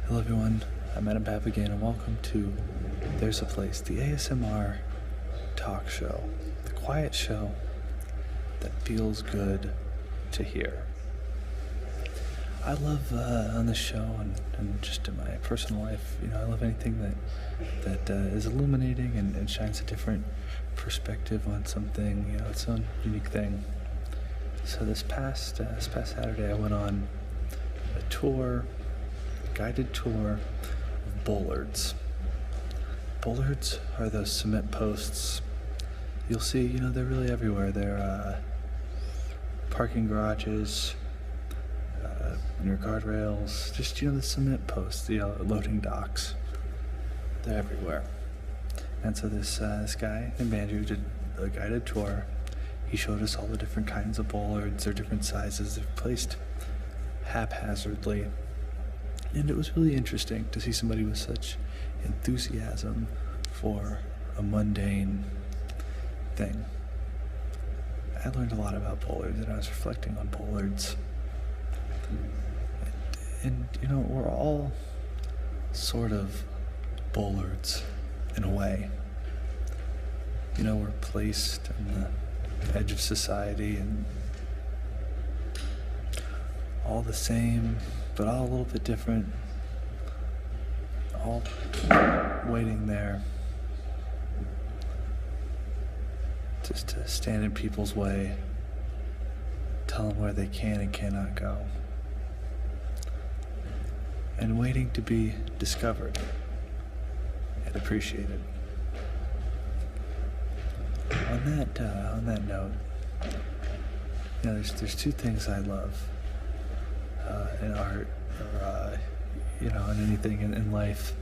Hello everyone, I'm Adam Papagan and welcome to There's a Place, the ASMR talk show, the quiet show that feels good to hear. I love on this show and just in my personal life, I love anything that is illuminating and shines a different perspective on something, its own unique thing. So this past Saturday I went on a guided tour of bollards. Bollards are those cement posts. You'll see, they're really everywhere. They're parking garages, near guardrails, just, the cement posts, loading docks. They're everywhere. And so this guy named Andrew did a guided tour. He showed us all the different kinds of bollards, they're different sizes, they're placed haphazardly. And it was really interesting to see somebody with such enthusiasm for a mundane thing. I learned a lot about bollards, and I was reflecting on bollards. And we're all sort of bollards in a way. We're placed on the edge of society and all the same, but all a little bit different, all waiting there just to stand in people's way, tell them where they can and cannot go, and waiting to be discovered and appreciated. On that note, there's two things I love in art, or in anything in life.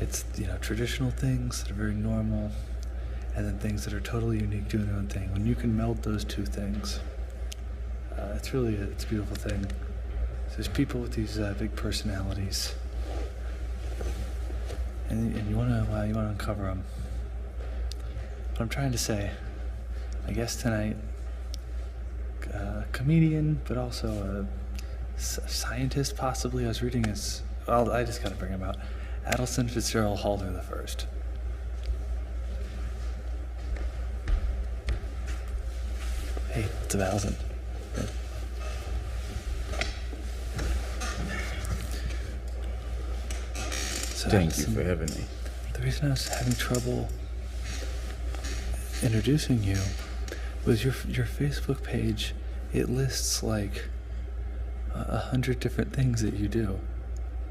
It's traditional things that are very normal, and then things that are totally unique, doing their own thing. When you can meld those two things, it's a beautiful thing. So there's people with these big personalities, and you want to uncover them. What I'm trying to say, I guess tonight, a comedian, but also a scientist, possibly. I was reading his. Well, I just gotta bring him out. Atelson Fitzgerald Holder the first. Hey, it's a thousand. So Thank you for having me. The reason I was having trouble introducing you was your Facebook page. It lists like 100 different things that you do.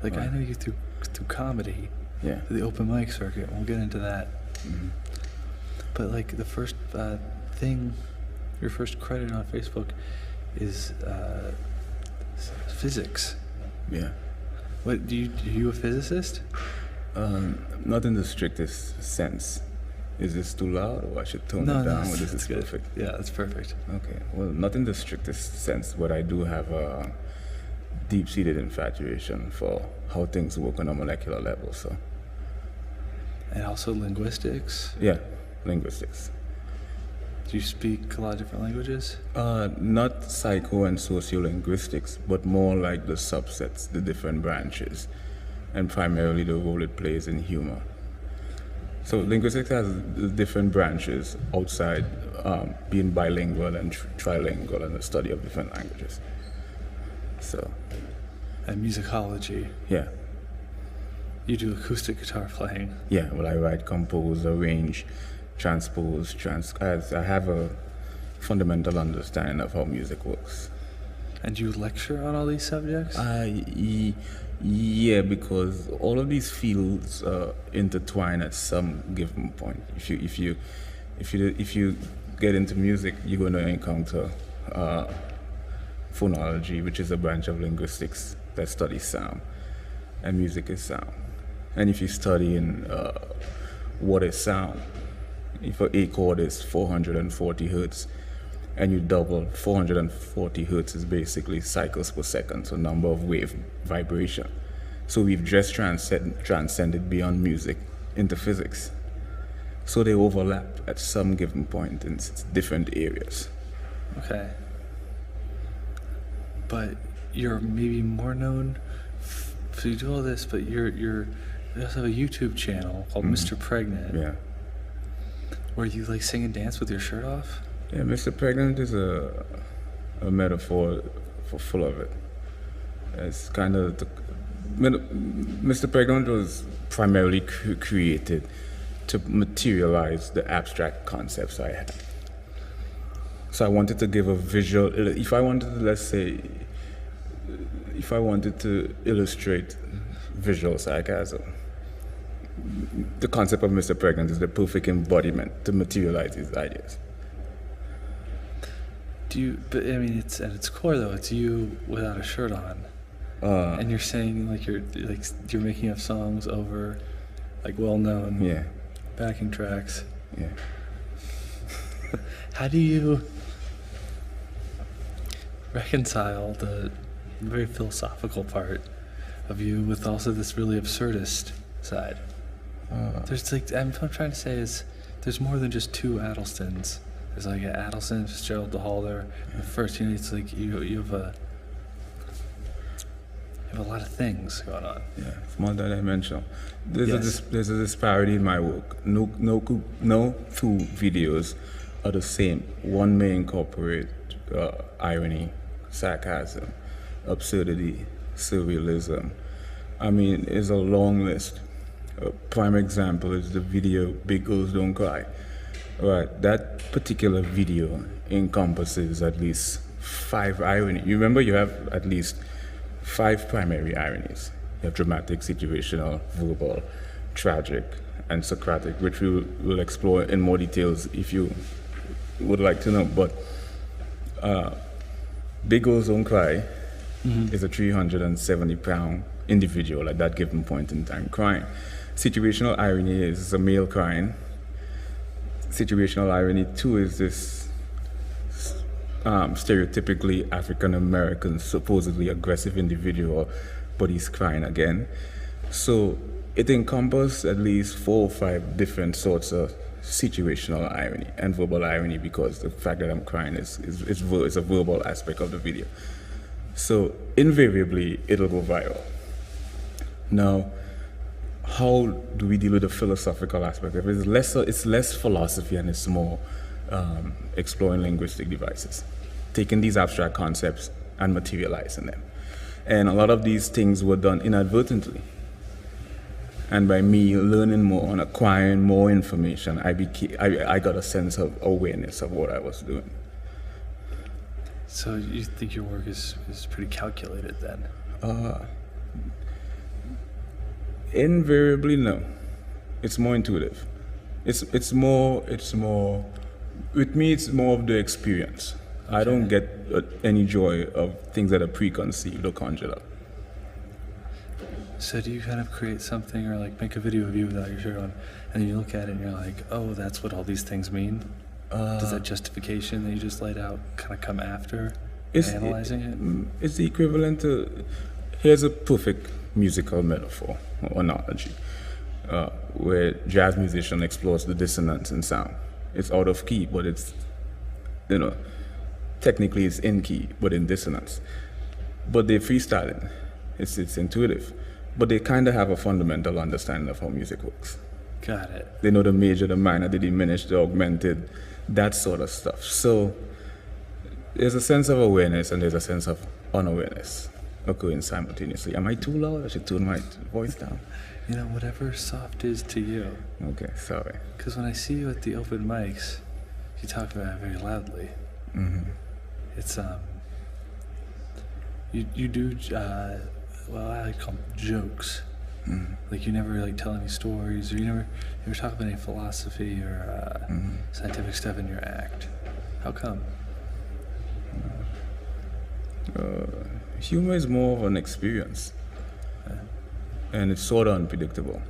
Like, I know you through comedy, Yeah. the open mic circuit. We'll get into that. Mm-hmm. But like the first thing, your first credit on Facebook is physics. Yeah. What are you a physicist? Not in the strictest sense. Is this too loud, or I should tone No, it down? no, Or this that's is good. perfect. Yeah, that's perfect. Okay. Well, not in the strictest sense, but I do have a deep-seated infatuation for how things work on a molecular level. So. And also linguistics. Yeah, linguistics. Do you speak a lot of different languages? Not psycho and sociolinguistics, but more like the subsets, the different branches, and primarily the role it plays in humor. So linguistics has different branches outside being bilingual and trilingual and the study of different languages. So. And musicology. Yeah. You do acoustic guitar playing. Yeah, well, I write, compose, arrange, transpose, I have a fundamental understanding of how music works. And you lecture on all these subjects? Yeah, because all of these fields intertwine at some given point. If you get into music, you're going to encounter phonology, which is a branch of linguistics that studies sound, and music is sound. And if you study in what is sound, if an A chord is 440 hertz, and you double 440 hertz is basically cycles per second, so number of wave vibration. So we've just transcended beyond music into physics. So they overlap at some given point in different areas. Okay. But you're maybe more known So you do all this, but you also have a YouTube channel called Mr. Pregnant. Yeah. Where you like sing and dance with your shirt off? Yeah, Mr. Pregnant is a metaphor for full of it. It's kind of Mr. Papagan was primarily created to materialize the abstract concepts I had. So I wanted to give a visual, if I wanted to illustrate visual sarcasm, the concept of Mr. Pregnant is the perfect embodiment to materialize these ideas. But I mean, it's at its core though, it's you without a shirt on. And you're saying you're making up songs over like well-known backing tracks. Yeah. How do you reconcile the very philosophical part of you with also this really absurdist side? There's what I'm trying to say is there's more than just two Adelstons. There's like an Atelson Fitzgerald Holder. And first, it's like you have a lot of things going on. Yeah, it's multidimensional. There's a disparity in my work. No two videos are the same. One may incorporate irony, sarcasm, absurdity, surrealism. I mean, it's a long list. A prime example is the video Big Girls Don't Cry. Right, that particular video encompasses at least 5 irony. You remember you have at least 5 primary ironies. You have dramatic, situational, verbal, tragic, and Socratic, which we will explore in more details if you would like to know. But Big Girls Don't Cry is a 370-pound individual at that given point in time crying. Situational irony is a male crying. Situational irony too is this stereotypically African-American, supposedly aggressive individual, but he's crying again. So it encompasses at least 4 or 5 different sorts of situational irony and verbal irony, because the fact that I'm crying is a verbal aspect of the video. So invariably, it'll go viral. Now, how do we deal with the philosophical aspect of it? It's less philosophy and it's more exploring linguistic devices, taking these abstract concepts and materializing them. And a lot of these things were done inadvertently. And by me learning more and acquiring more information, I got a sense of awareness of what I was doing. So you think your work is pretty calculated then? Invariably, no. It's more intuitive. It's more. With me, it's more of the experience. I don't get any joy of things that are preconceived or conjured up. So do you kind of create something or like make a video of you without your shirt on, and then you look at it and you're like, oh, that's what all these things mean? Does that justification that you just laid out kind of come after analyzing it? It's the equivalent to, here's a perfect musical metaphor or analogy, where jazz musician explores the dissonance in sound. It's out of key, but it's, technically it's in key, but in dissonance. But they're freestyling. It's intuitive. But they kind of have a fundamental understanding of how music works. Got it. They know the major, the minor, the diminished, the augmented, that sort of stuff. So there's a sense of awareness and there's a sense of unawareness occurring simultaneously. Am I too loud? I should tune my voice down. Whatever soft is to you. Okay, sorry. Because when I see you at the open mics, you talk about it very loudly. Mm-hmm. It's you do I call them jokes. Mm-hmm. Like you never tell any stories, or you never talk about any philosophy or scientific stuff in your act. How come? Humor is more of an experience, and it's sort of unpredictable,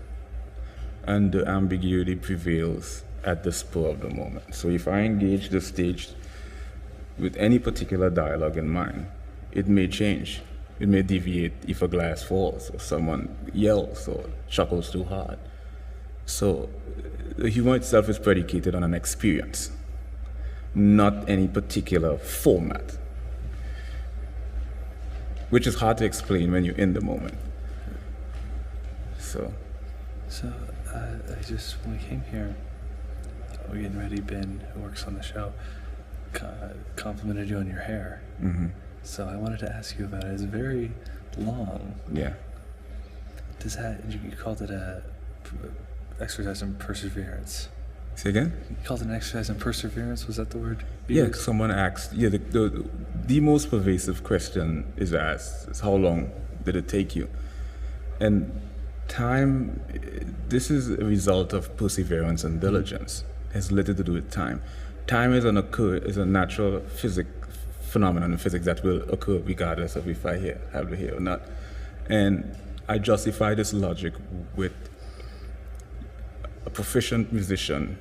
and the ambiguity prevails at the spur of the moment. So if I engage the stage with any particular dialogue in mind, it may change. It may deviate if a glass falls, or someone yells or chuckles too hard. So the humor itself is predicated on an experience, not any particular format, which is hard to explain when you're in the moment. so. So, I just, when we came here, we're getting ready, Ben, who works on the show, complimented you on your hair. Mm-hmm. So I wanted to ask you about it. It's very long. Yeah. Does that, you called it a exercise in perseverance. Say again? You called it an exercise in perseverance, was that the word? Yeah, someone asked, the most pervasive question is asked is how long did it take you? And time, this is a result of perseverance and diligence. It has little to do with time. Time is a natural phenomenon in physics that will occur regardless of if I have the hair or not. And I justify this logic with a proficient musician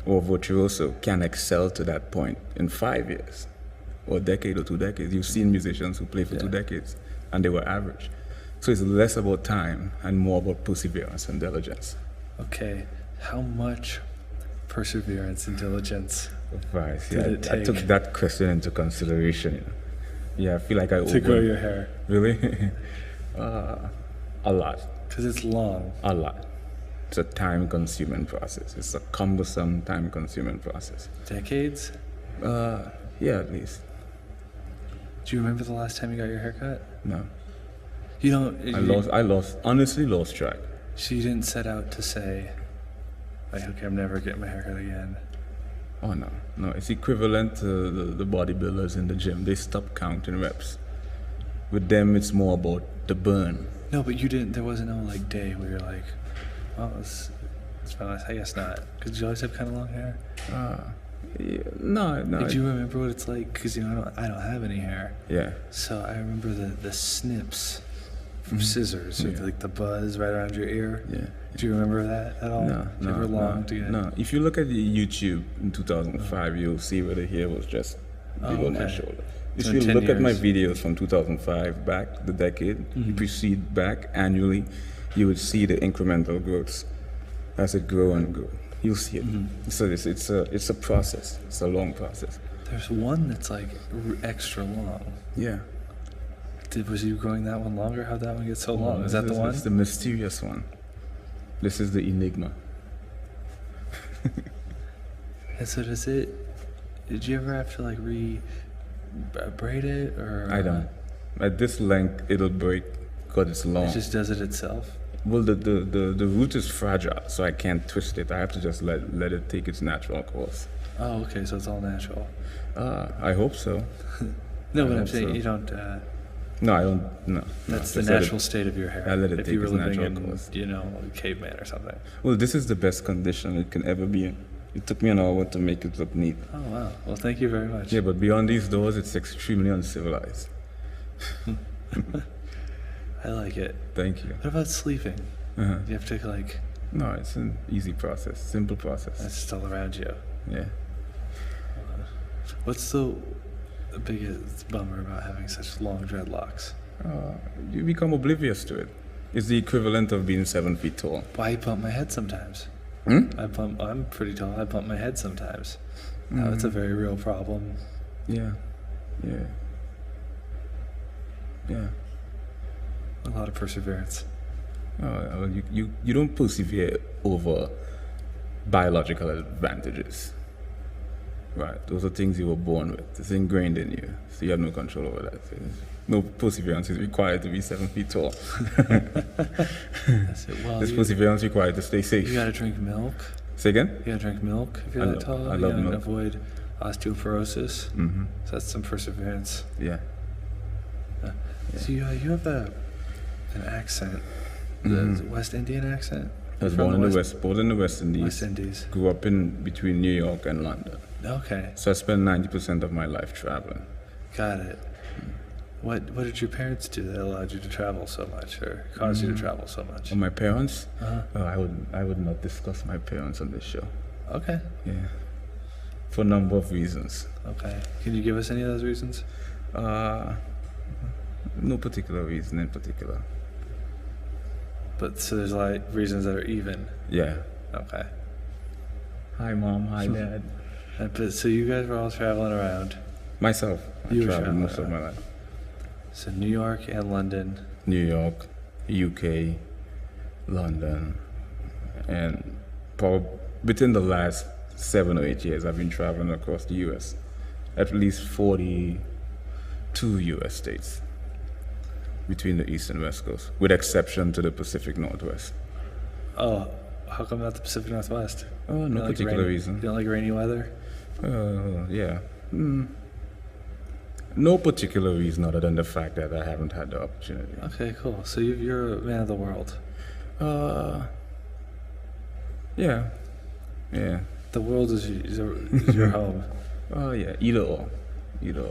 or virtuoso can excel to that point in 5 years or a decade or 2 decades. You've seen musicians who play for 2 decades and they were average. So it's less about time and more about perseverance and diligence. Okay, how much perseverance and diligence Right, did it take? I took that question into consideration. Yeah, I feel like to grow your hair? Really? A lot. Because it's long. A lot. It's a time-consuming process. It's a cumbersome, time-consuming process. Decades? Yeah, at least. Do you remember the last time you got your hair cut? No. You don't. I honestly lost track. So you didn't set out to say, like, okay, I'm never getting my hair cut again. Oh no. It's equivalent to the bodybuilders in the gym. They stop counting reps. With them, it's more about the burn. No, but you didn't. There wasn't no like day where you're like, oh, it's my last. I guess not. Because you always have kind of long hair. Yeah, no. Do you remember what it's like? Because I don't have any hair. Yeah. So I remember the snips from scissors, or like the buzz right around your ear. Yeah. Do you remember that at all? No. If you look at the YouTube in 2005, you'll see where the hair was just below my shoulder. If you look at my videos from 2005 back, the decade, you proceed back annually, you would see the incremental growths as it grow and grow. You'll see it. So it's a process. It's a long process. There's one that's like extra long. Yeah. Was you growing that one longer? How'd that one get so long? Is that the one? It's the mysterious one. This is the enigma. And so did you ever have to like braid it or? I don't. At this length, it'll break because it's long. It just does it itself? Well, the root is fragile, so I can't twist it. I have to just let it take its natural course. Oh, okay, so it's all natural. I hope so. No, but I'm saying you don't. No, I don't. No. That's the natural state of your hair. I let it if take you were its living natural in, course. caveman or something. Well, this is the best condition it can ever be in. It took me an hour to make it look neat. Oh wow! Well, thank you very much. Yeah, but beyond these doors, it's extremely uncivilized. I like it. Thank you. What about sleeping? Uh-huh. You have to like. No, it's an easy process, simple process. It's just all around you. Yeah. What's the biggest bummer about having such long dreadlocks? You become oblivious to it. It's the equivalent of being 7 feet tall. I bump my head sometimes. I'm pretty tall. I bump my head sometimes. It's a very real problem. Yeah. A lot of perseverance. You don't persevere over biological advantages. Right, those are things you were born with. It's ingrained in you, so you have no control over that. So no perseverance is required to be 7 feet tall. That's it. Well, There's perseverance required to stay safe. You gotta drink milk. Say again? You gotta drink milk if you're that tall. I love milk. Avoid osteoporosis. Mm-hmm. So that's some perseverance. Yeah. So you have an accent, the West Indian accent. I was born in the West Indies. West Indies. Grew up between New York and London. Okay. So I spent 90% of my life traveling. Got it. What did your parents do that allowed you to travel so much, or caused you to travel so much? And my parents? Uh-huh. I would not discuss my parents on this show. Okay. Yeah. For a number of reasons. Okay. Can you give us any of those reasons? No particular reason in particular. But so there's like reasons that are even. Yeah. Okay. Hi, Mom. Hi, Dad. But so you guys were all traveling around. Myself. I traveled most of my life. So New York and London. New York, UK, London, and within the last 7 or 8 years, I've been traveling across the U.S. At least 42 U.S. states between the East and West Coast, with exception to the Pacific Northwest. Oh, how come not the Pacific Northwest? Oh, no particular reason. You don't like rainy weather? Yeah. No particular reason other than the fact that I haven't had the opportunity. Okay, cool. So you're a man of the world. Yeah. The world is your home. Oh, yeah. Either or. Yeah.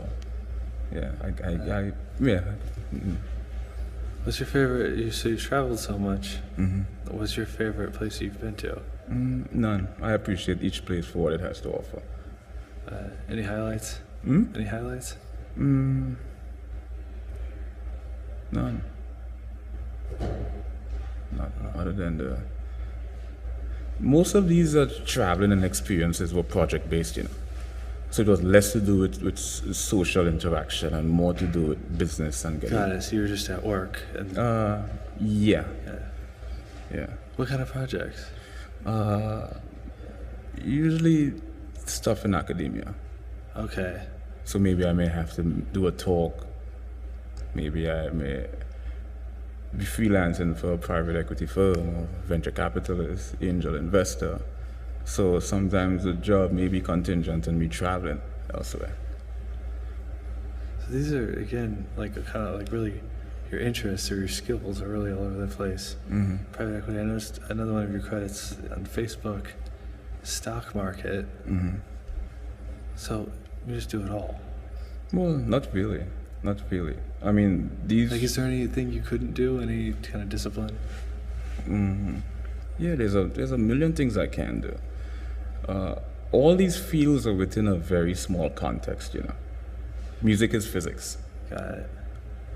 Yeah. What's your favorite? So you traveled so much. Mm-hmm. What's your favorite place you've been to? None. I appreciate each place for what it has to offer. Any highlights? Any highlights? None. Not other than most of these traveling and experiences were project based, So it was less to do with social interaction and more to do with business and getting. Got it. So you were just at work. And Yeah. What kind of projects? Usually stuff in academia. Okay. So maybe I may have to do a talk. Maybe I may be freelancing for a private equity firm or venture capitalist, angel investor. So sometimes the job may be contingent on me traveling elsewhere. So these are, again, like kind of like really your interests or your skills are really all over the place. Mm-hmm. Private equity. I noticed another one of your credits on Facebook, stock market. Mm-hmm. So you just do it all. Well, not really. I mean, these. Like, is there anything you couldn't do? Any kind of discipline? Mm-hmm. Yeah, there's a million things I can do. All these fields are within a very small context, Music is physics. Got it.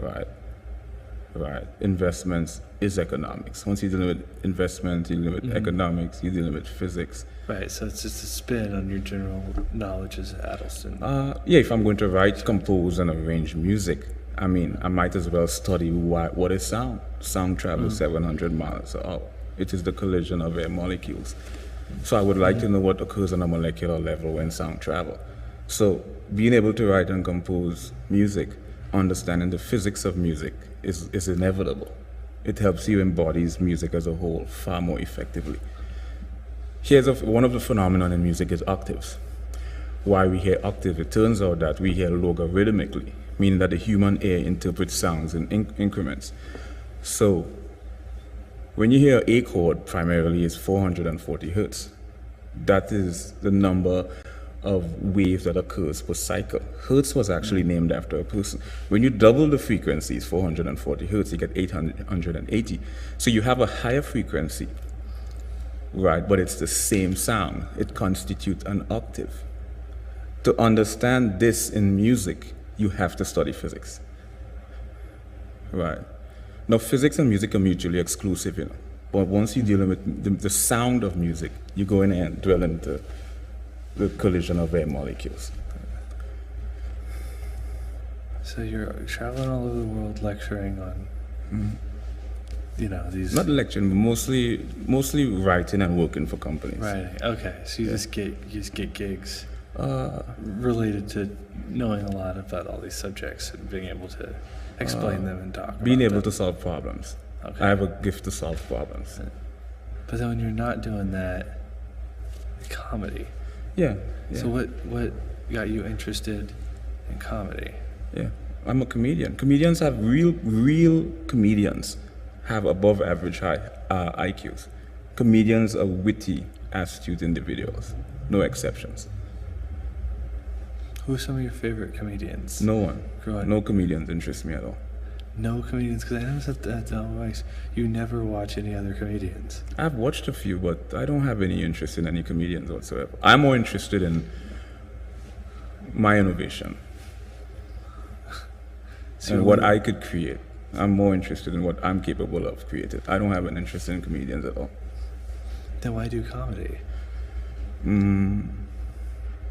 Right. Investments is economics. Once you're dealing with investment, you're dealing with economics, you're dealing with physics. Right, so it's just a spin on your general knowledge as Atelson. Yeah, if I'm going to write, compose, and arrange music, I mean, I might as well study what is sound. Sound travels 700 miles an hour. It is the collision of air molecules. So I would like to know what occurs on a molecular level when sound travel. So being able to write and compose music, understanding the physics of music is inevitable. It helps you embody music as a whole far more effectively. Here's one of the phenomena in music is octaves. Why we hear octaves, it turns out that we hear logarithmically, meaning that the human ear interprets sounds in increments. So when you hear A chord, primarily is 440 hertz. That is the number of waves that occurs per cycle. Hertz was actually named after a person. When you double the frequencies, 440 hertz, you get 880. So you have a higher frequency, right? But it's the same sound. It constitutes an octave. To understand this in music, you have to study physics, right? Now, physics and music are mutually exclusive, But once you're dealing with the sound of music, you go in and dwell into the collision of air molecules. So you're traveling all over the world lecturing on, these... Not lecturing, but mostly writing and working for companies. Right, okay. So you just get gigs related to knowing a lot about all these subjects and being able to explain them and talk Being about able them. to solve problems. Okay. I have a gift to solve problems. But then when you're not doing that, comedy. Yeah. So what got you interested in comedy? Yeah, I'm a comedian. Comedians have real comedians have above average high IQs. Comedians are witty, astute individuals, no exceptions. Who are some of your favorite comedians? No one. Growing No comedians interest me at all. No comedians, because I noticed at Rice, you never watch any other comedians. I've watched a few, but I don't have any interest in any comedians whatsoever. I'm more interested in my innovation and what I could create. I'm more interested in what I'm capable of creating. I don't have an interest in comedians at all. Then why do comedy?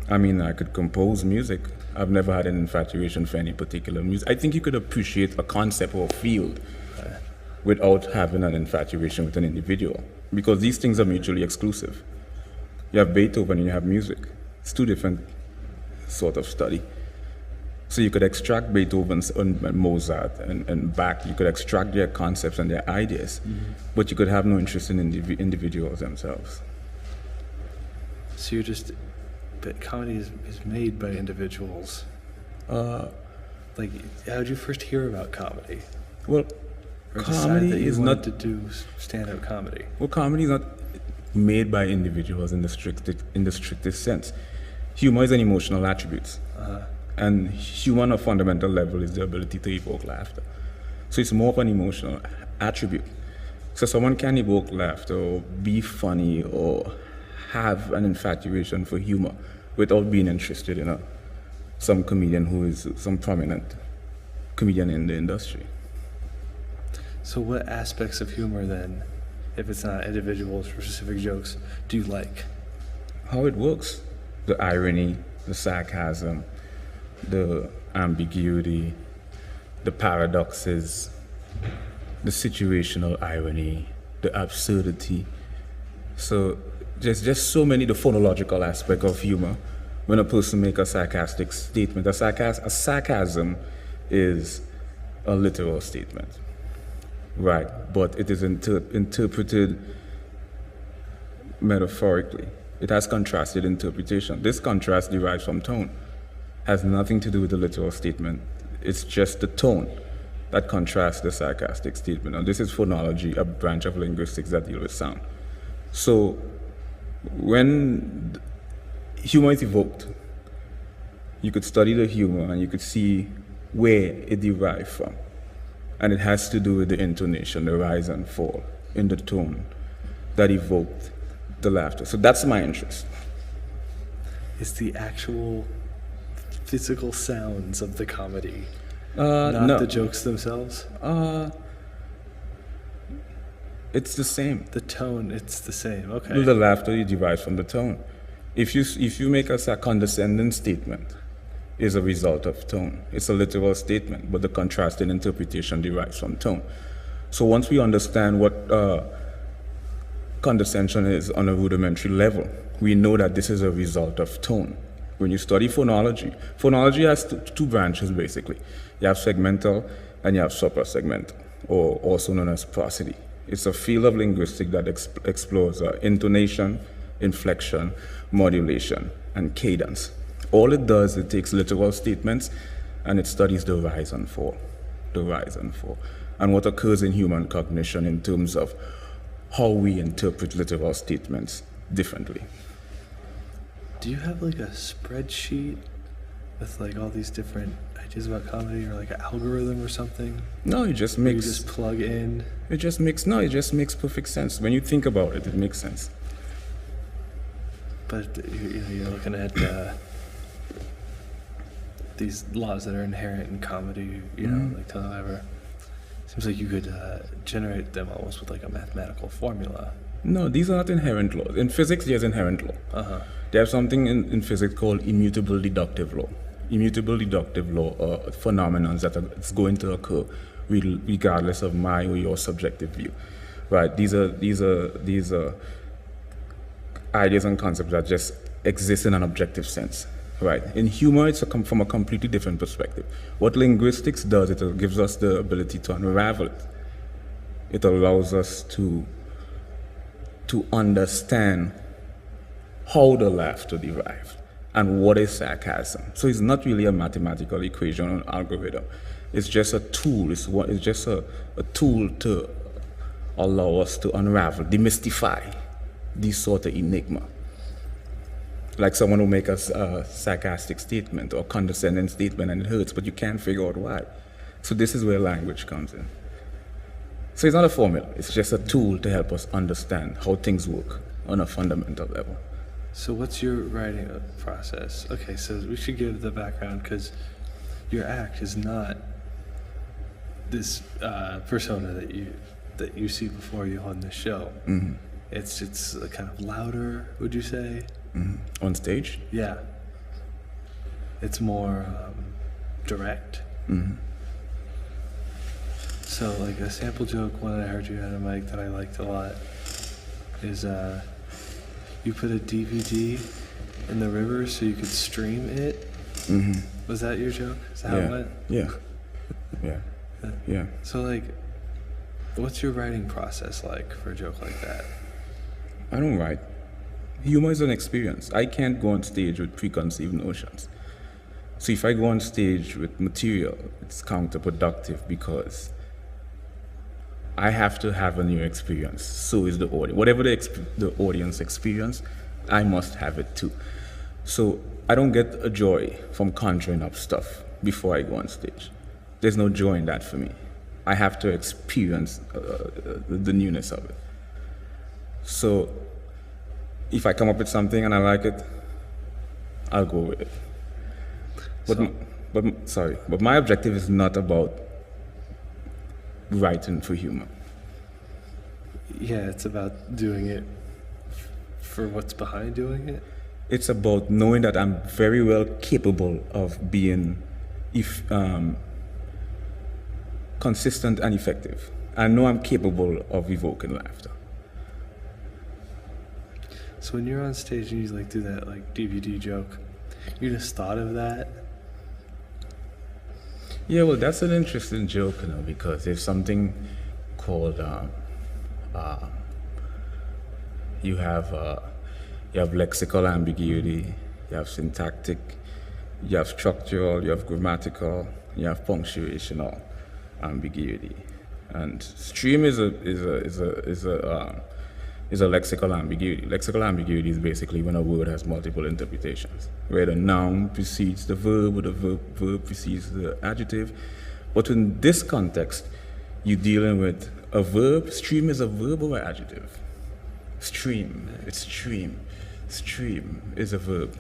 I mean, I could compose music. I've never had an infatuation for any particular music. I think you could appreciate a concept or a field without having an infatuation with an individual, because these things are mutually exclusive. You have Beethoven and you have music. It's two different sort of study. So you could extract Beethoven's and Mozart and Bach, you could extract their concepts and their ideas, but you could have no interest in individuals themselves. So but comedy is made by individuals. Like, how did you first hear about comedy? Well, Or comedy that you is wanted not to do stand-up comedy. Well, comedy is not made by individuals in the strictest sense. Humor is an emotional attribute. And humor on a fundamental level is the ability to evoke laughter. So it's more of an emotional attribute. So someone can evoke laughter or be funny or have an infatuation for humor without being interested in some comedian who is some prominent comedian in the industry. So what aspects of humor then, if it's not individuals or specific jokes, do you like? How it works, the irony, the sarcasm, the ambiguity, the paradoxes, the situational irony, the absurdity. So there's just so many, the phonological aspect of humor. When a person makes a sarcastic statement, a sarcasm is a literal statement, right? But it is interpreted metaphorically. It has contrasted interpretation. This contrast derives from tone. Has nothing to do with the literal statement. It's just the tone that contrasts the sarcastic statement. And this is phonology, a branch of linguistics that deals with sound. So when humor is evoked, you could study the humor and you could see where it derived from. And it has to do with the intonation, the rise and fall in the tone that evoked the laughter. So that's my interest. It's the actual physical sounds of the comedy, No. not the jokes themselves? It's the same. The tone, it's the same, okay. The laughter derives from the tone. If you make a condescending statement, is a result of tone. It's a literal statement, but the contrasting interpretation derives from tone. So once we understand what condescension is on a rudimentary level, we know that this is a result of tone. When you study phonology has two branches basically. You have segmental and you have suprasegmental, or also known as prosody. It's a field of linguistics that explores intonation, inflection, modulation, and cadence. All it does, it takes literal statements and it studies the rise and fall, and what occurs in human cognition in terms of how we interpret literal statements differently. Do you have like a spreadsheet with like all these different ideas about comedy, or like an algorithm or something? No, it just You makes just plug in. it just makes perfect sense. When you think about it, it makes sense. But you're looking at these laws that are inherent in comedy. Like however, seems like you could generate them almost with like a mathematical formula. No, these are not inherent laws. In physics, there's inherent law. They have something in physics called immutable deductive law. Immutable deductive law are phenomena that it's going to occur regardless of my or your subjective view, right? These are ideas and concepts that just exist in an objective sense, right? In humor, it's from a completely different perspective. What linguistics does, it gives us the ability to unravel it. It allows us to understand how the laughter derived and what is sarcasm. So it's not really a mathematical equation or an algorithm. It's just a tool. It's just a tool to allow us to unravel, demystify this sort of enigma. Like someone who make a sarcastic statement or condescending statement and it hurts, but you can't figure out why. So this is where language comes in. So it's not a formula. It's just a tool to help us understand how things work on a fundamental level. So what's your writing process? Okay, so we should give the background, because your act is not this persona that you see before you on the show. Mm-hmm. It's kind of louder, would you say? Mm-hmm. On stage? Yeah. It's more direct. Mm-hmm. So, like, a sample joke, one I heard you had a mic that I liked a lot, is you put a DVD in the river so you could stream it. Mm-hmm. Was that your joke? Is that how it went? Yeah. Yeah. Yeah. So, like, what's your writing process like for a joke like that? I don't write. Humor is an experience. I can't go on stage with preconceived notions. So if I go on stage with material, it's counterproductive because I have to have a new experience. So is the audience. Whatever the audience experience, I must have it too. So I don't get a joy from conjuring up stuff before I go on stage. There's no joy in that for me. I have to experience the newness of it. So if I come up with something and I like it, I'll go with it. But my objective is not about writing for humor. Yeah, it's about doing it for what's behind doing it. It's about knowing that I'm very well capable of being consistent and effective. I know I'm capable of evoking laughter. So when you're on stage and you like do that like DVD joke, you just thought of that? Yeah, well, that's an interesting joke, because there's something called you have lexical ambiguity, you have syntactic, you have structural, you have grammatical, you have punctuational ambiguity, and stream is a lexical ambiguity. Lexical ambiguity is basically when a word has multiple interpretations, where the noun precedes the verb or the verb precedes the adjective. But in this context, you're dealing with a verb. Stream is a verb or an adjective. Stream, it's stream. Stream is a verb.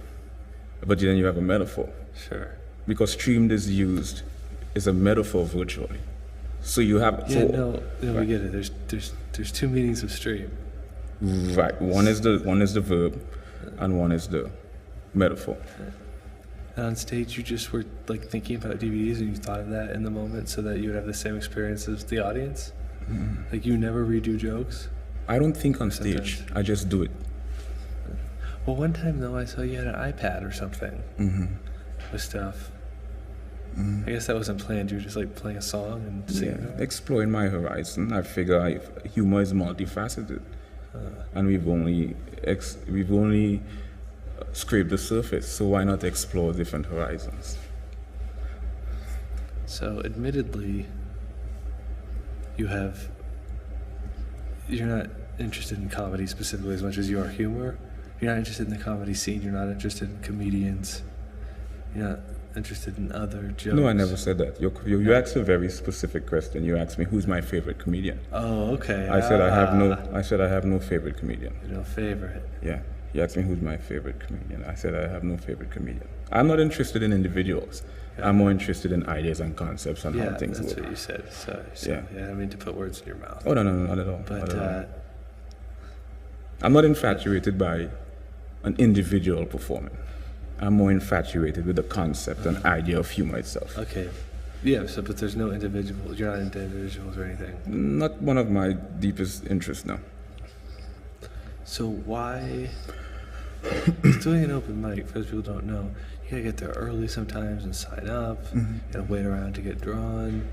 But then you have a metaphor. Sure. Because streamed is used as a metaphor virtually. So you have... Yeah, no, right. We get it. There's two meanings of stream. Right. One is the verb, and one is the metaphor. And on stage, you just were like thinking about DVDs, and you thought of that in the moment, so that you would have the same experience as the audience. Mm-hmm. Like you never redo jokes. I don't think on stage. I just do it. Well, one time though, I saw you had an iPad or something with stuff. Mm-hmm. I guess that wasn't planned. You were just like playing a song and singing. Yeah, exploring my horizon. I figure humor is multifaceted. And we've only scraped the surface, so why not explore different horizons? So, admittedly, you're not interested in comedy specifically as much as you are humor. You're not interested in the comedy scene. You're not interested in comedians. You're not interested in other jokes. No, I never said that. You asked a very specific question. You asked me who's my favorite comedian. Oh, okay. I said I have no favorite comedian. No favorite. Yeah. You asked me who's my favorite comedian. I said I have no favorite comedian. I'm not interested in individuals. Yeah. I'm more interested in ideas and concepts and how things work. Yeah, that's what you said. So I didn't mean to put words in your mouth. Oh, no, not at all. But I'm not infatuated by an individual performing. I'm more infatuated with the concept and idea of humor itself. Okay. Yeah, but there's no individuals. You're not into individuals or anything. Not one of my deepest interests, no. So why... doing an open mic, for those people who don't know, you gotta get there early sometimes and sign up. You gotta wait around to get drawn.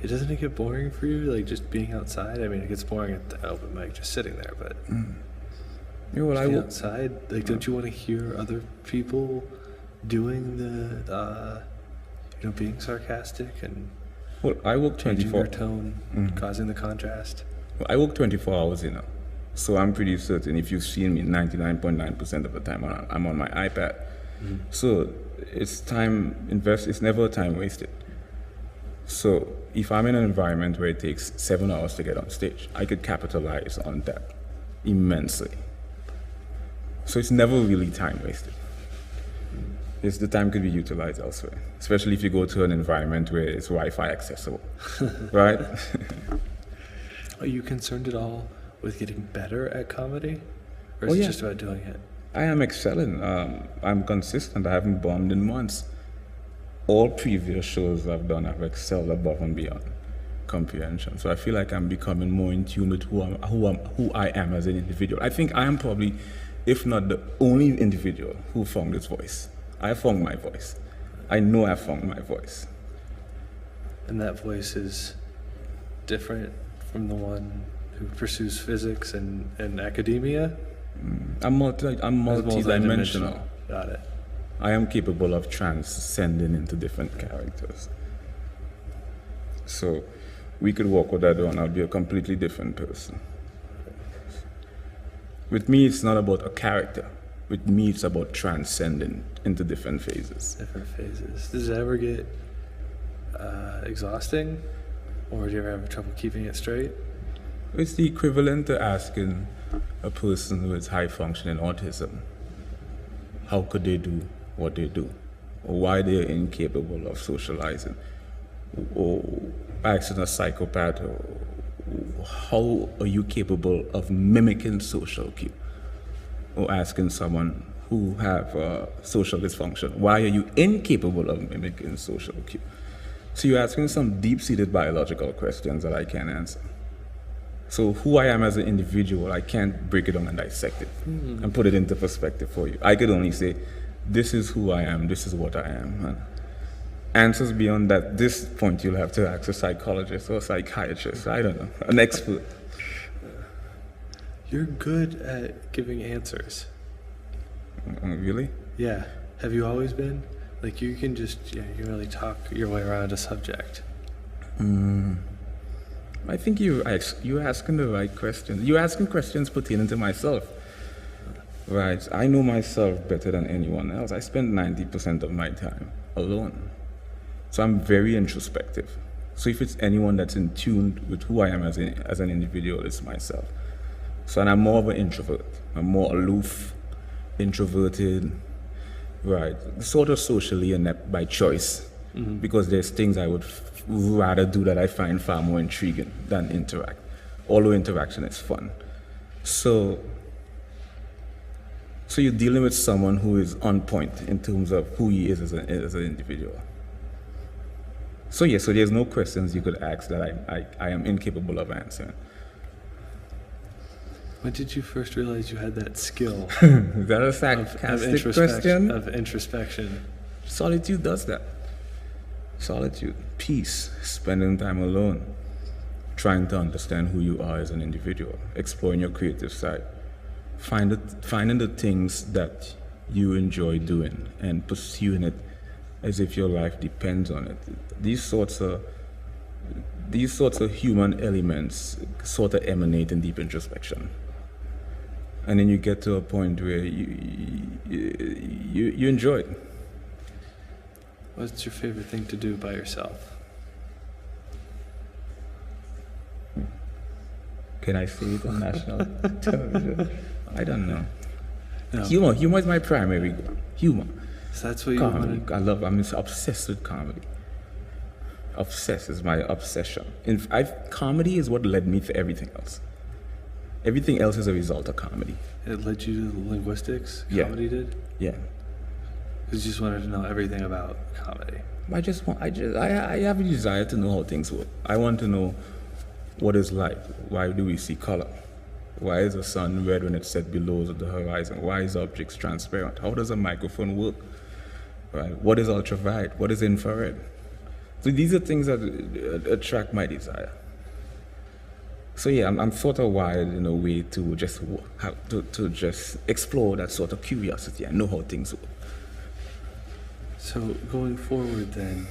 Doesn't it get boring for you, like just being outside? I mean, it gets boring at the open mic, just sitting there, but... Yeah, well, outside, like, don't you want to hear other people doing the, being sarcastic and I work 24. Their tone, causing the contrast. Well, I work 24 hours, so I'm pretty certain if you've seen me 99.9% of the time, I'm on my iPad. So it's time invested. It's never time wasted. So if I'm in an environment where it takes 7 hours to get on stage, I could capitalize on that immensely. So it's never really time wasted. The time could be utilized elsewhere, especially if you go to an environment where it's Wi-Fi accessible, right? Are you concerned at all with getting better at comedy? Or is it just about doing it? I am excelling. I'm consistent. I haven't bombed in months. all previous shows I've done, I've excelled above and beyond comprehension. So I feel like I'm becoming more in tune with who I am as an individual. I think I am probably, if not the only individual who found his voice. I found my voice. I know I found my voice. And that voice is different from the one who pursues physics and academia? I'm multi-dimensional. Got it. I am capable of transcending into different characters. So we could walk with that on, I'll be a completely different person. With me, it's not about a character. With me, it's about transcending into different phases. Different phases. Does it ever get exhausting? Or do you ever have trouble keeping it straight? It's the equivalent to asking a person with high functioning autism, how could they do what they do? Or why they're incapable of socializing? Or asking a psychopath, how are you capable of mimicking social cue? Or asking someone who have social dysfunction, why are you incapable of mimicking social cue? So you're asking some deep-seated biological questions that I can't answer. So who I am as an individual, I can't break it down and dissect it and put it into perspective for you. I could only say, this is who I am, this is what I am. And answers beyond that, this point you'll have to ask a psychologist or a psychiatrist, I don't know, an expert. You're good at giving answers. Really? Yeah. Have you always been? Like you can just, you can really talk your way around a subject. I think you're asking the right questions. You're asking questions pertaining to myself. Right. I know myself better than anyone else. I spend 90% of my time alone. So I'm very introspective. So if it's anyone that's in tune with who I am as an individual, it's myself. So and I'm more of an introvert. I'm more aloof, introverted, right. Sort of socially inept by choice. Because there's things I would rather do that I find far more intriguing than interact. Although interaction is fun. So you're dealing with someone who is on point in terms of who he is as an individual. So there's no questions you could ask that I am incapable of answering. When did you first realize you had that skill? Is that a sarcastic question? Of introspection. Solitude does that. Solitude, peace, spending time alone, trying to understand who you are as an individual, exploring your creative side, finding the things that you enjoy doing and pursuing it as if your life depends on it. These sorts of human elements sort of emanate in deep introspection. And then you get to a point where you enjoy it. What's your favorite thing to do by yourself? Can I say it on national television? I don't know. No. Humor is my primary goal. Humor. So that's what you Comedy. wanted? I'm obsessed with comedy. Obsessed is my obsession. Comedy is what led me to everything else. Everything else is a result of comedy. It led you to linguistics? Yeah. Comedy did? Yeah. Because you just wanted to know everything about comedy. I have a desire to know how things work. I want to know what it's like. Why do we see color? Why is the sun red when it's set below the horizon? Why is objects transparent? How does a microphone work? Right? What is ultraviolet? What is infrared? So these are things that attract my desire. So yeah, I'm sort of wired in a way to just explore that sort of curiosity and know how things work. So going forward then,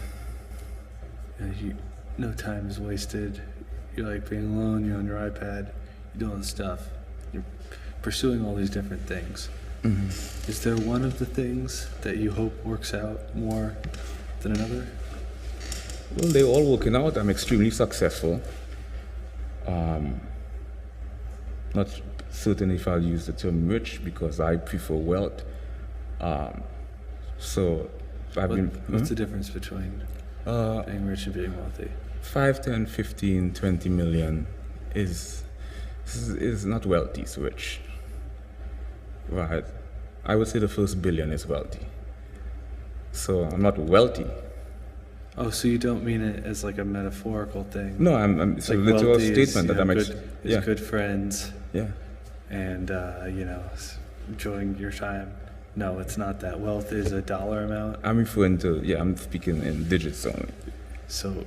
no time is wasted. You like being alone, you're on your iPad, you're doing stuff, you're pursuing all these different things. Mm-hmm. Is there one of the things that you hope works out more than another? Well, they're all working out. I'm extremely successful. Not certain if I'll use the term rich because I prefer wealth. What's the difference between being rich and being wealthy? 5, 10, 15, 20 million is not wealthy, it's rich. Right. I would say the first billion is wealthy. So I'm not wealthy, Oh, so you don't mean it as like a metaphorical thing? No, it's a literal wealthy is, statement that I'm good friends Yeah. and enjoying your time. No, it's not that. Wealth is a dollar amount. I'm referring to, I'm speaking in digits only. So,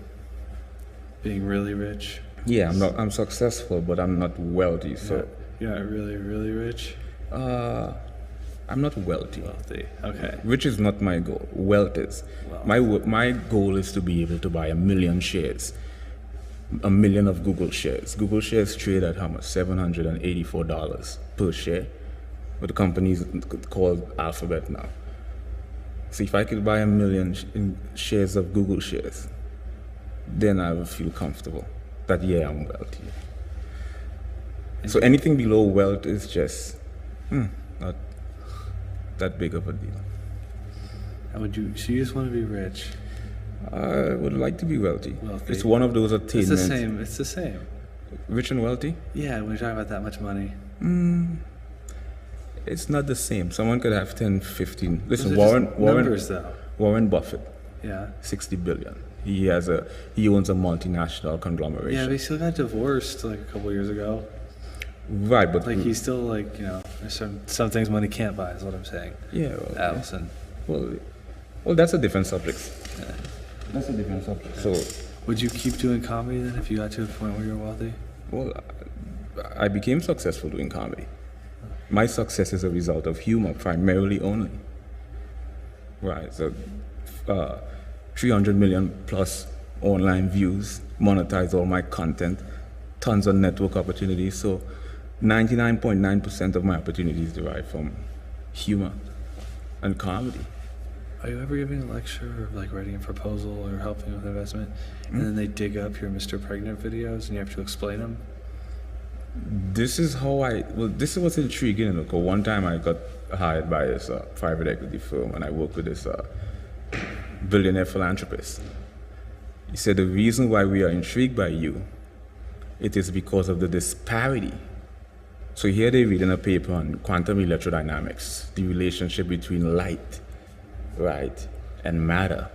being really rich. Yeah, I'm successful, but I'm not wealthy. So you're not really, really rich. I'm not wealthy. Wealthy. Okay. Rich is not my goal. Wealth is. My goal is to be able to buy 1 million shares, 1 million of Google shares. Google shares trade at how much? $784 per share. But the company is called Alphabet now. So if I could buy 1 million shares of Google shares, then I would feel comfortable that I'm wealthy. So anything below wealth is just not that big of a deal. So you just want to be rich? I would like to be wealthy. It's one of those attainments. It's the same. Rich and wealthy? Yeah, when you're talking about that much money. It's not the same. Someone could have 10, 15. Listen, numbers, though. Warren Buffett. Yeah. 60 billion. He owns a multinational conglomeration. Yeah, but he still got divorced like a couple years ago. Right, but he's still there's some things money can't buy is what I'm saying. Yeah. Atelson. Well, that's a different subject. Yeah. That's a different subject. So, would you keep doing comedy then if you got to a point where you're wealthy? Well, I became successful doing comedy. My success is a result of humor, primarily only. Right, so 300 million plus online views, monetize all my content, tons of network opportunities. So 99.9% of my opportunities derive from humor and comedy. Are you ever giving a lecture or like writing a proposal or helping with investment, and then they dig up your Mr. Pregnant videos and you have to explain them? This is what's intriguing. Look, one time I got hired by this private equity firm, and I worked with this billionaire philanthropist. He said, the reason why we are intrigued by you, it is because of the disparity. So here they read in a paper on quantum electrodynamics, the relationship between light, right, and matter.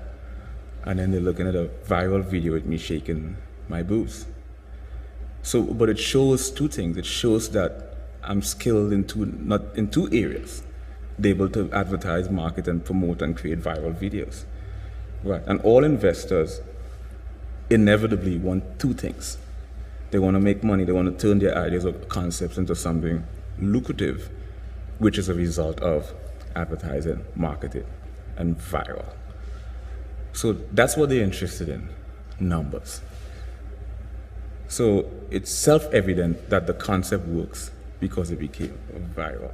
And then they're looking at a viral video with me shaking my boobs. So, but it shows two things. It shows that I'm skilled in two areas. They're able to advertise, market, and promote and create viral videos. Right. And all investors inevitably want two things. They want to make money. They want to turn their ideas or concepts into something lucrative, which is a result of advertising, marketing, and viral. So that's what they're interested in, numbers. So it's self-evident that the concept works because it became viral.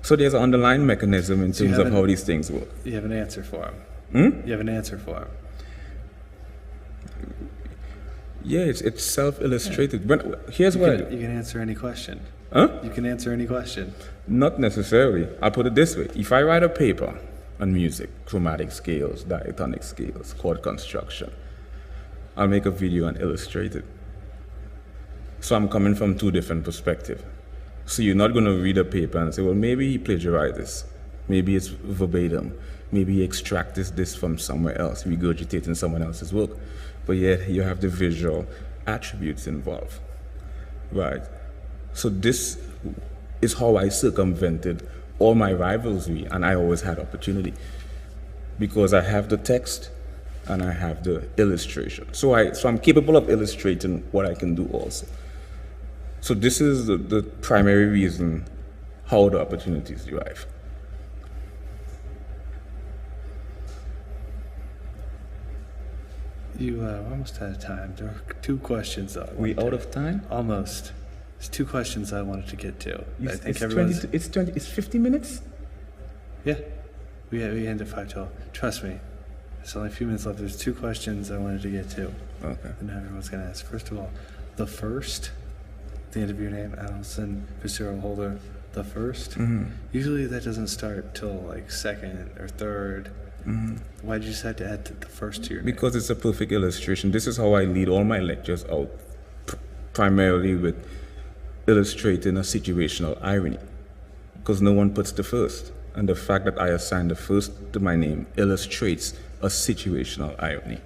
So there's an underlying mechanism in terms of how these things work. You have an answer for him. You have an answer for him. Yeah, it's self-illustrated. Yeah. Here's what I do. You can answer any question. Huh? You can answer any question. Not necessarily. I'll put it this way. If I write a paper on music, chromatic scales, diatonic scales, chord construction, I'll make a video and illustrate it. So I'm coming from two different perspectives. So you're not going to read a paper and say, well, maybe he plagiarized this. Maybe it's verbatim. Maybe he extracted this from somewhere else, regurgitating someone else's work. But yet you have the visual attributes involved, right? So this is how I circumvented all my rivalry, and I always had opportunity because I have the text and I have the illustration. So I'm capable of illustrating what I can do also. So this is the primary reason how the opportunities derive. We're almost out of time. There are two questions though. We out of time? Almost. There's two questions I wanted to get to. I think it's 50 minutes? Yeah. We end at 5:12. Trust me. There's only a few minutes left. There's two questions I wanted to get to. Okay. And now everyone's going to ask. First of all, the end of your name, Atelson Fitzgerald Holder, the first. Mm-hmm. Usually that doesn't start till like second or third. Mm-hmm. Why did you decide to add the first to your name? Because it's a perfect illustration. This is how I lead all my lectures out, primarily with illustrating a situational irony. Because no one puts the first. And the fact that I assign the first to my name illustrates a situational irony.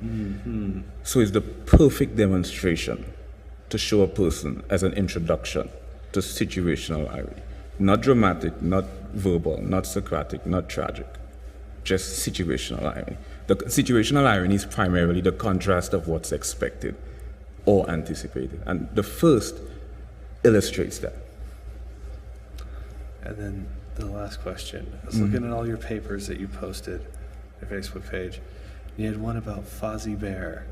So it's the perfect demonstration to show a person as an introduction to situational irony. Not dramatic, not verbal, not Socratic, not tragic, just situational irony. The situational irony is primarily the contrast of what's expected or anticipated. And the first illustrates that. And then the last question. I was looking at all your papers that you posted on your Facebook page. You had one about Fozzie Bear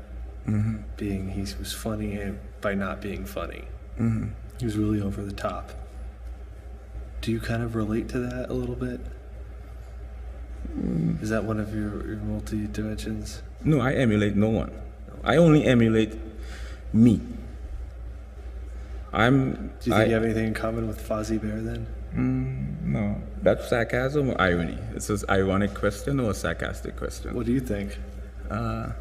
being, he was funny by not being funny. He was really over the top. Do you kind of relate to that a little bit? Is that one of your multi-dimensions? No, I emulate no one. I only emulate me. Do you think you have anything in common with Fozzie Bear then? No. That's sarcasm or irony? It's an ironic question or a sarcastic question? What do you think? I'm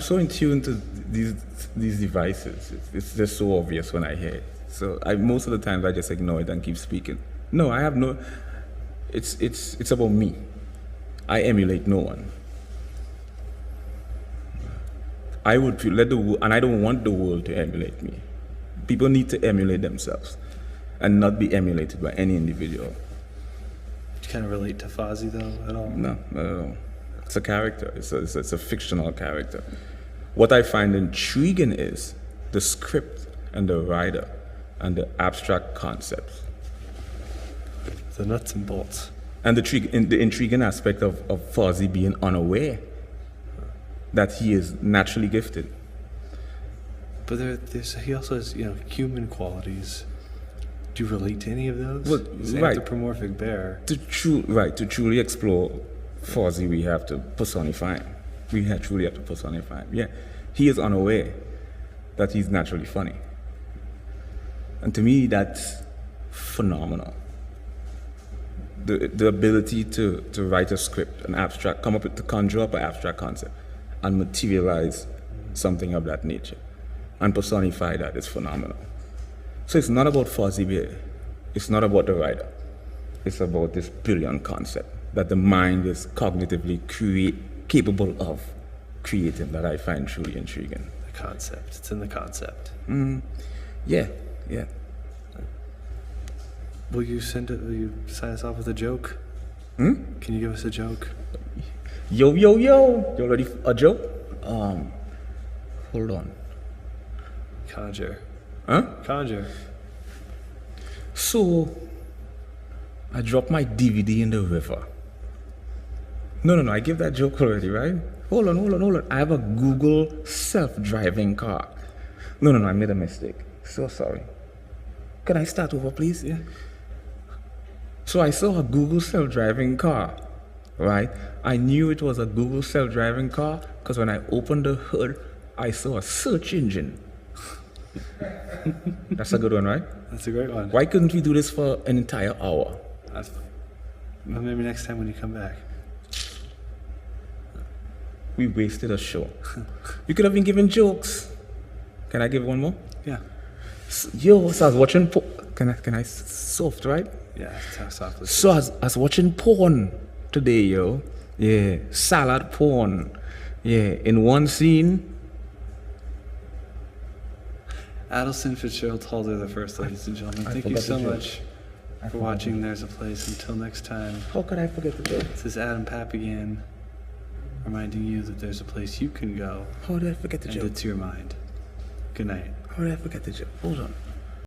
so in tune to these devices. It's just so obvious when I hear it. So most of the times I just ignore it and keep speaking. No, I have no. It's about me. I emulate no one. I would let the world, and I don't want the world to emulate me. People need to emulate themselves, and not be emulated by any individual. Do you kind of relate to Fozzie though at all? No, not at all. It's a character. It's a fictional character. What I find intriguing is the script and the writer and the abstract concepts. The nuts and bolts. And the intriguing aspect of Fozzie being unaware that he is naturally gifted. But he also has, human qualities. Do you relate to any of those? Well, He's an anthropomorphic bear. To truly explore Fozzie, we have to personify him. Truly have to personify him. Yeah, he is unaware that he's naturally funny. And to me, that's phenomenal. The ability to write a script, to conjure up an abstract concept and materialize something of that nature and personify that is phenomenal. So it's not about Fozzie Bear. It's not about the writer. It's about this brilliant concept that the mind is cognitively capable of creating that I find truly intriguing. The concept. It's in the concept. Yeah. Will you sign us off with a joke? Can you give us a joke? Yo. You ready for a joke? Hold on. Conjure. Huh? Conjure. So, I dropped my DVD in the river. No, I give that joke already, right? Hold on. I have a Google self-driving car. No, I made a mistake. So sorry. Can I start over, please? Yeah. So I saw a Google self-driving car, right? I knew it was a Google self-driving car because when I opened the hood, I saw a search engine. That's a good one, right? That's a great one. Why couldn't we do this for an entire hour? Well, maybe next time when you come back. We wasted a show. You could have been giving jokes. Can I give one more? Yeah. So I was watching Can I soft, right? Yeah, softly. So I was watching porn today, yo. Yeah, salad porn. Yeah, in one scene. Atelson Fitzgerald Holder the first, ladies and gentlemen. Thank you so much for watching There's a Place. Until next time. How could I forget the joke? This is Adam Papagan reminding you that there's a place you can go. How did I forget the joke? And it's your mind. Good night. How did I forget the joke? Hold on.